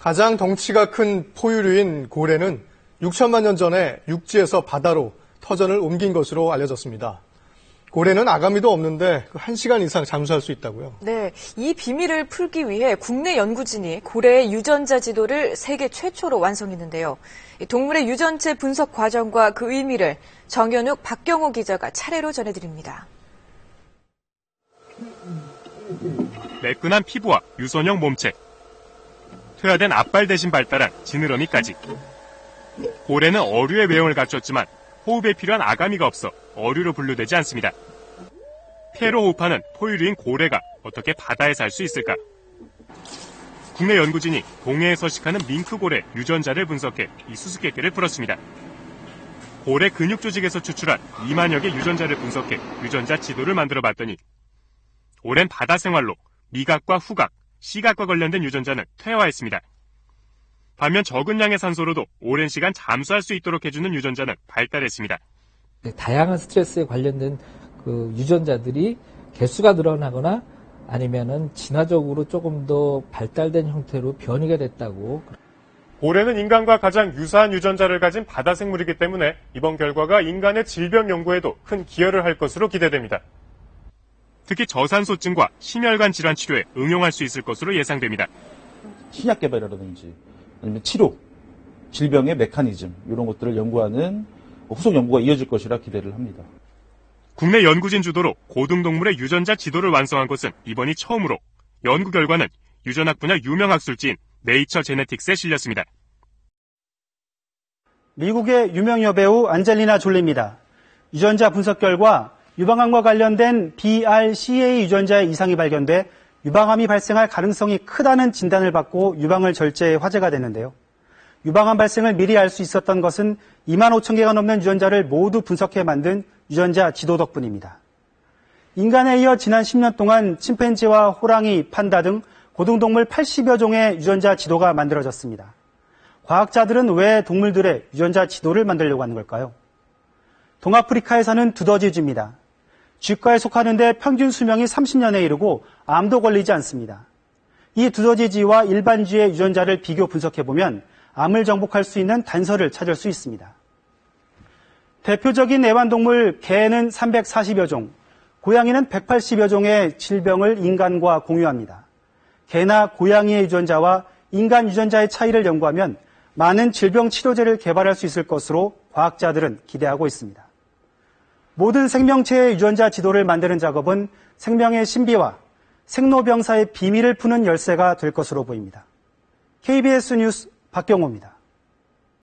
가장 덩치가 큰 포유류인 고래는 6천만 년 전에 육지에서 바다로 터전을 옮긴 것으로 알려졌습니다. 고래는 아가미도 없는데 1시간 이상 잠수할 수 있다고요? 네, 이 비밀을 풀기 위해 국내 연구진이 고래의 유전자 지도를 세계 최초로 완성했는데요. 동물의 유전체 분석 과정과 그 의미를 정연욱, 박경호 기자가 차례로 전해드립니다. 매끈한 피부와 유선형 몸체, 퇴화된 앞발 대신 발달한 지느러미까지. 고래는 어류의 외형을 갖췄지만 호흡에 필요한 아가미가 없어 어류로 분류되지 않습니다. 피에로 호흡하는 포유류인 고래가 어떻게 바다에 살 수 있을까? 국내 연구진이 동해에 서식하는 밍크고래 유전자를 분석해 이 수수께끼를 풀었습니다. 고래 근육 조직에서 추출한 2만여 개 유전자를 분석해 유전자 지도를 만들어봤더니 오랜 바다 생활로 미각과 후각, 시각과 관련된 유전자는 퇴화했습니다. 반면 적은 양의 산소로도 오랜 시간 잠수할 수 있도록 해주는 유전자는 발달했습니다. 다양한 스트레스에 관련된 그 유전자들이 개수가 늘어나거나 아니면은 진화적으로 조금 더 발달된 형태로 변이가 됐다고. 고래는 인간과 가장 유사한 유전자를 가진 바다 생물이기 때문에 이번 결과가 인간의 질병 연구에도 큰 기여를 할 것으로 기대됩니다. 특히 저산소증과 심혈관 질환 치료에 응용할 수 있을 것으로 예상됩니다. 신약 개발이라든지 아니면 치료, 질병의 메커니즘 이런 것들을 연구하는 후속 연구가 이어질 것이라 기대를 합니다. 국내 연구진 주도로 고등동물의 유전자 지도를 완성한 것은 이번이 처음으로 연구 결과는 유전학 분야 유명 학술지인 네이처 제네틱스에 실렸습니다. 미국의 유명 여배우 안젤리나 졸리입니다. 유전자 분석 결과 유방암과 관련된 BRCA 유전자의 이상이 발견돼 유방암이 발생할 가능성이 크다는 진단을 받고 유방을 절제해 화제가 됐는데요. 유방암 발생을 미리 알 수 있었던 것은 2만 5천 개가 넘는 유전자를 모두 분석해 만든 유전자 지도 덕분입니다. 인간에 이어 지난 10년 동안 침팬지와 호랑이, 판다 등 고등동물 80여 종의 유전자 지도가 만들어졌습니다. 과학자들은 왜 동물들의 유전자 지도를 만들려고 하는 걸까요? 동아프리카에 사는 두더지쥐입니다. 쥐과에 속하는데 평균 수명이 30년에 이르고 암도 걸리지 않습니다. 이 두더지쥐와 일반 쥐의 유전자를 비교 분석해보면 암을 정복할 수 있는 단서를 찾을 수 있습니다. 대표적인 애완동물 개는 340여 종, 고양이는 180여 종의 질병을 인간과 공유합니다. 개나 고양이의 유전자와 인간 유전자의 차이를 연구하면 많은 질병 치료제를 개발할 수 있을 것으로 과학자들은 기대하고 있습니다. 모든 생명체의 유전자 지도를 만드는 작업은 생명의 신비와 생로병사의 비밀을 푸는 열쇠가 될 것으로 보입니다. KBS 뉴스 박경호입니다.